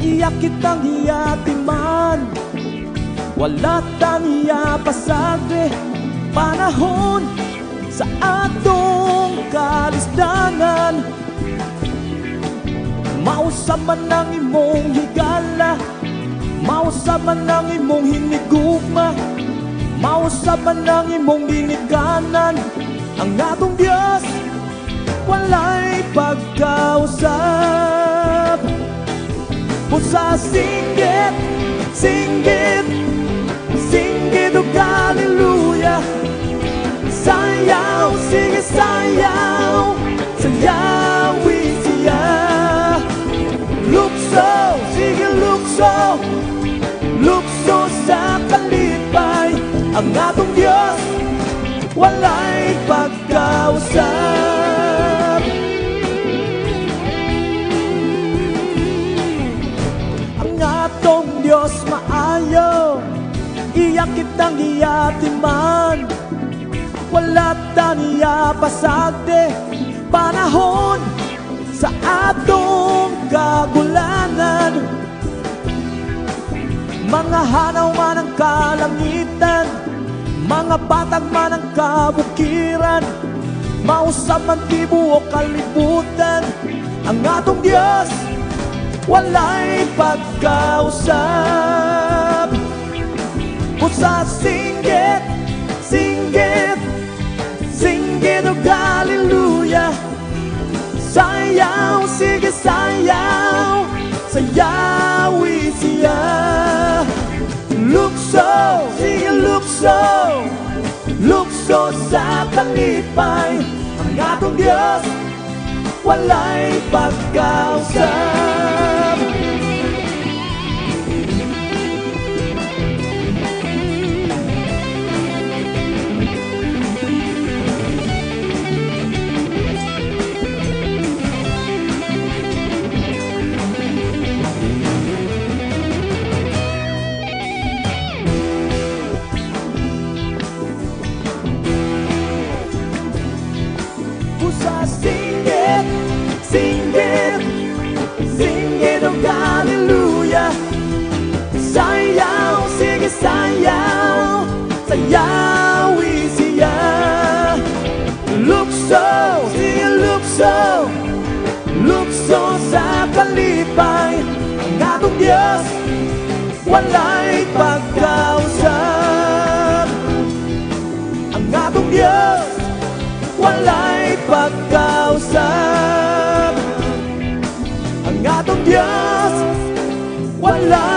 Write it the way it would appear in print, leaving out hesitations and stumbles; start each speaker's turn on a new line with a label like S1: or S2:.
S1: Iyak kitang hiyatiman, wala taniya pasagre panahon sa atong kalisdangan. Mausap man ang imong higala, mausap man ang imong hinigugma, mausap man ang imong dinikanan. Ang atong Diyos walay pagkausap. Pusa singgit, singgit, singgit o hallelujah. Sayaw, sige sayaw, sayawin siya. Lukso, sige lukso, lukso sa kalipay. Ang atong Diyos walay pagkausap. Atong Diyos maayo, iyak kitang hiyatiman, wala taniya pasagde panahon sa atong kagulangan. Mga hanaw man ang kalangitan, mga batag man ang kabukiran, mausap man tibuok kalibutan. Ang atong Diyos walay pagkausap. Pusa singgit, singgit, singgit o hallelujah. Sayaw, sige sayaw, sayawi siya. Lukso, sige lukso, lukso sa kalipay. Ang atong Diyos walay pagkausap. Pusa singgit, singgit, singgit o hallelujah. Sayaw, sige sayaw, sayawi siya. Lukso, sige lukso, lukso sa kalipay. Ang atong Diyos walay pagkausap. Ang atong Diyos walay pagkausap. Ang atong Diyos walay